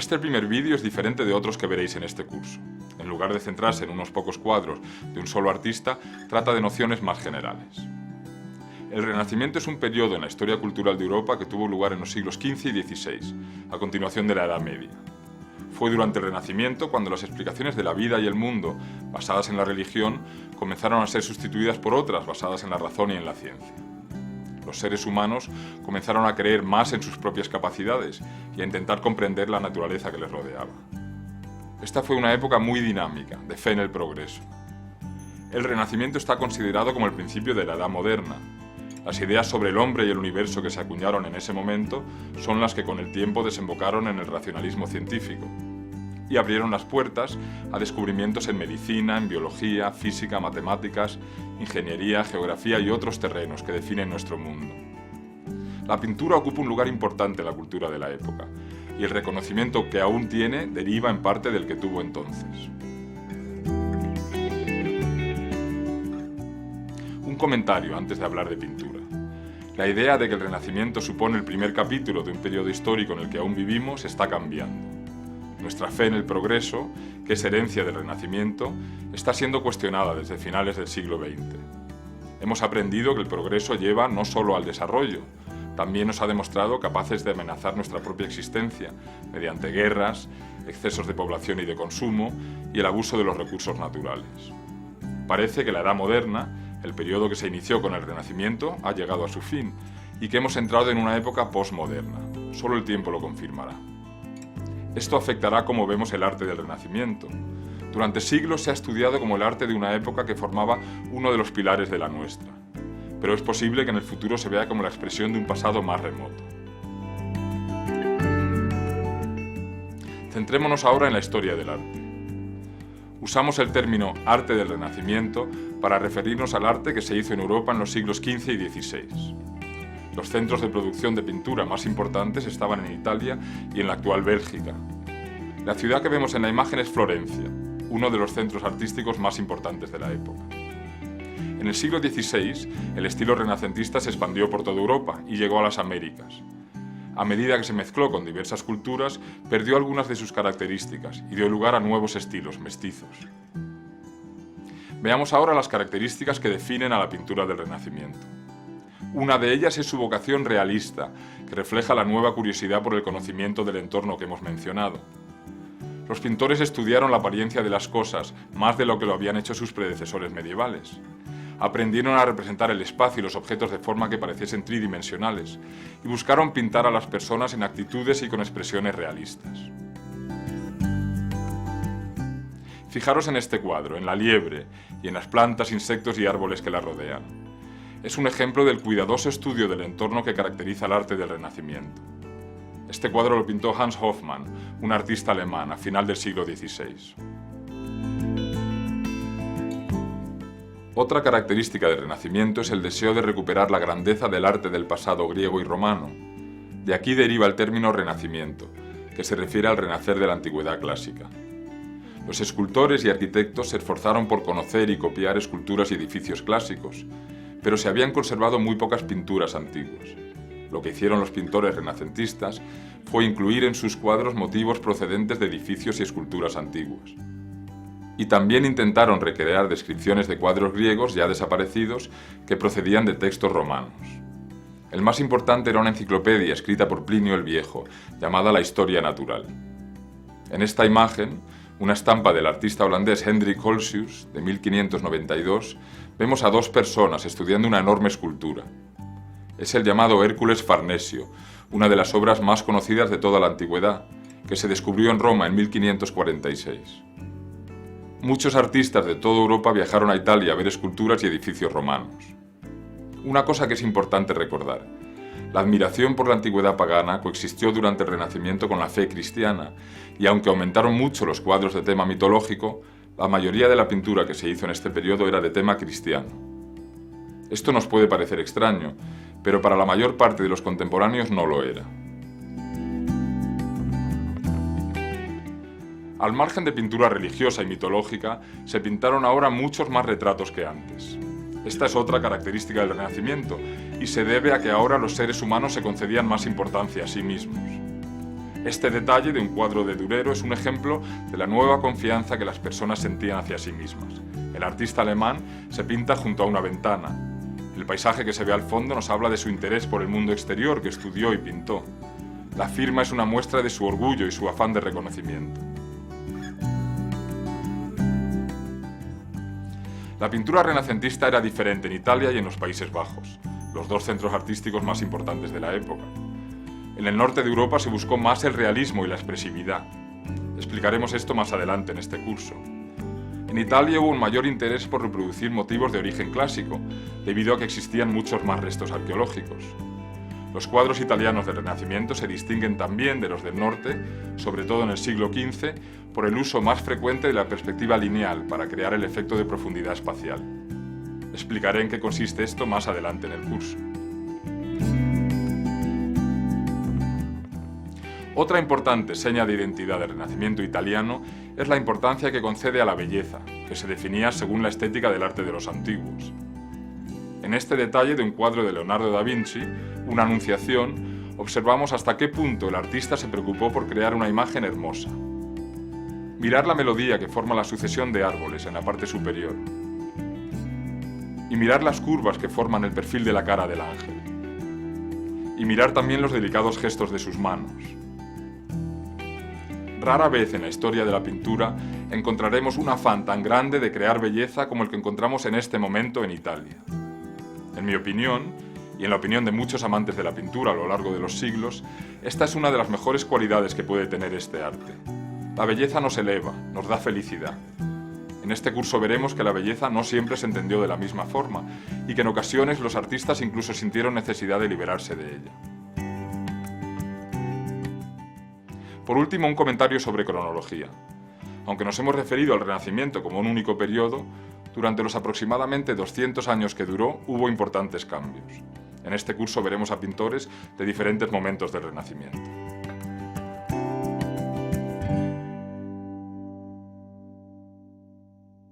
Este primer vídeo es diferente de otros que veréis en este curso. En lugar de centrarse en unos pocos cuadros de un solo artista, trata de nociones más generales. El Renacimiento es un periodo en la historia cultural de Europa que tuvo lugar en los siglos XV y XVI, a continuación de la Edad Media. Fue durante el Renacimiento cuando las explicaciones de la vida y el mundo, basadas en la religión, comenzaron a ser sustituidas por otras basadas en la razón y en la ciencia. Los seres humanos comenzaron a creer más en sus propias capacidades y a intentar comprender la naturaleza que les rodeaba. Esta fue una época muy dinámica, de fe en el progreso. El Renacimiento está considerado como el principio de la Edad Moderna. Las ideas sobre el hombre y el universo que se acuñaron en ese momento son las que con el tiempo desembocaron en el racionalismo científico y abrieron las puertas a descubrimientos en medicina, en biología, física, matemáticas, ingeniería, geografía y otros terrenos que definen nuestro mundo. La pintura ocupa un lugar importante en la cultura de la época y el reconocimiento que aún tiene deriva en parte del que tuvo entonces. Un comentario antes de hablar de pintura. La idea de que el Renacimiento supone el primer capítulo de un periodo histórico en el que aún vivimos está cambiando. Nuestra fe en el progreso, que es herencia del Renacimiento, está siendo cuestionada desde finales del siglo XX. Hemos aprendido que el progreso lleva no solo al desarrollo, también nos ha demostrado capaces de amenazar nuestra propia existencia mediante guerras, excesos de población y de consumo y el abuso de los recursos naturales. Parece que la Edad Moderna, el periodo que se inició con el Renacimiento, ha llegado a su fin y que hemos entrado en una época postmoderna. Solo el tiempo lo confirmará. Esto afectará cómo vemos el arte del Renacimiento. Durante siglos se ha estudiado como el arte de una época que formaba uno de los pilares de la nuestra, pero es posible que en el futuro se vea como la expresión de un pasado más remoto. Centrémonos ahora en la historia del arte. Usamos el término arte del Renacimiento para referirnos al arte que se hizo en Europa en los siglos XV y XVI. Los centros de producción de pintura más importantes estaban en Italia y en la actual Bélgica. La ciudad que vemos en la imagen es Florencia, uno de los centros artísticos más importantes de la época. En el siglo XVI, el estilo renacentista se expandió por toda Europa y llegó a las Américas. A medida que se mezcló con diversas culturas, perdió algunas de sus características y dio lugar a nuevos estilos mestizos. Veamos ahora las características que definen a la pintura del Renacimiento. Una de ellas es su vocación realista, que refleja la nueva curiosidad por el conocimiento del entorno que hemos mencionado. Los pintores estudiaron la apariencia de las cosas más de lo que lo habían hecho sus predecesores medievales. Aprendieron a representar el espacio y los objetos de forma que pareciesen tridimensionales y buscaron pintar a las personas en actitudes y con expresiones realistas. Fijaros en este cuadro, en la liebre y en las plantas, insectos y árboles que la rodean. Es un ejemplo del cuidadoso estudio del entorno que caracteriza el arte del Renacimiento. Este cuadro lo pintó Hans Hofmann, un artista alemán, a final del siglo XVI. Otra característica del Renacimiento es el deseo de recuperar la grandeza del arte del pasado griego y romano. De aquí deriva el término Renacimiento, que se refiere al renacer de la antigüedad clásica. Los escultores y arquitectos se esforzaron por conocer y copiar esculturas y edificios clásicos, pero se habían conservado muy pocas pinturas antiguas. Lo que hicieron los pintores renacentistas fue incluir en sus cuadros motivos procedentes de edificios y esculturas antiguas. Y también intentaron recrear descripciones de cuadros griegos ya desaparecidos que procedían de textos romanos. El más importante era una enciclopedia escrita por Plinio el Viejo, llamada La Historia Natural. En esta imagen, una estampa del artista holandés Hendrik Holsius, de 1592, vemos a dos personas estudiando una enorme escultura. Es el llamado Hércules Farnesio, una de las obras más conocidas de toda la antigüedad, que se descubrió en Roma en 1546. Muchos artistas de toda Europa viajaron a Italia a ver esculturas y edificios romanos. Una cosa que es importante recordar: la admiración por la antigüedad pagana coexistió durante el Renacimiento con la fe cristiana, y aunque aumentaron mucho los cuadros de tema mitológico, la mayoría de la pintura que se hizo en este periodo era de tema cristiano. Esto nos puede parecer extraño, pero para la mayor parte de los contemporáneos no lo era. Al margen de pintura religiosa y mitológica, se pintaron ahora muchos más retratos que antes. Esta es otra característica del Renacimiento, y se debe a que ahora los seres humanos se concedían más importancia a sí mismos. Este detalle de un cuadro de Durero es un ejemplo de la nueva confianza que las personas sentían hacia sí mismas. El artista alemán se pinta junto a una ventana. El paisaje que se ve al fondo nos habla de su interés por el mundo exterior que estudió y pintó. La firma es una muestra de su orgullo y su afán de reconocimiento. La pintura renacentista era diferente en Italia y en los Países Bajos, los dos centros artísticos más importantes de la época. En el norte de Europa se buscó más el realismo y la expresividad. Explicaremos esto más adelante en este curso. En Italia hubo un mayor interés por reproducir motivos de origen clásico, debido a que existían muchos más restos arqueológicos. Los cuadros italianos del Renacimiento se distinguen también de los del norte, sobre todo en el siglo XV, por el uso más frecuente de la perspectiva lineal para crear el efecto de profundidad espacial. Explicaré en qué consiste esto más adelante en el curso. Otra importante seña de identidad del Renacimiento italiano es la importancia que concede a la belleza, que se definía según la estética del arte de los antiguos. En este detalle de un cuadro de Leonardo da Vinci, una Anunciación, observamos hasta qué punto el artista se preocupó por crear una imagen hermosa. Mirar la melodía que forma la sucesión de árboles en la parte superior. Y mirar las curvas que forman el perfil de la cara del ángel. Y mirar también los delicados gestos de sus manos. Rara vez en la historia de la pintura encontraremos un afán tan grande de crear belleza como el que encontramos en este momento en Italia. En mi opinión, y en la opinión de muchos amantes de la pintura a lo largo de los siglos, esta es una de las mejores cualidades que puede tener este arte. La belleza nos eleva, nos da felicidad. En este curso veremos que la belleza no siempre se entendió de la misma forma y que en ocasiones los artistas incluso sintieron necesidad de liberarse de ella. Por último, un comentario sobre cronología. Aunque nos hemos referido al Renacimiento como un único periodo, durante los aproximadamente 200 años que duró hubo importantes cambios. En este curso veremos a pintores de diferentes momentos del Renacimiento.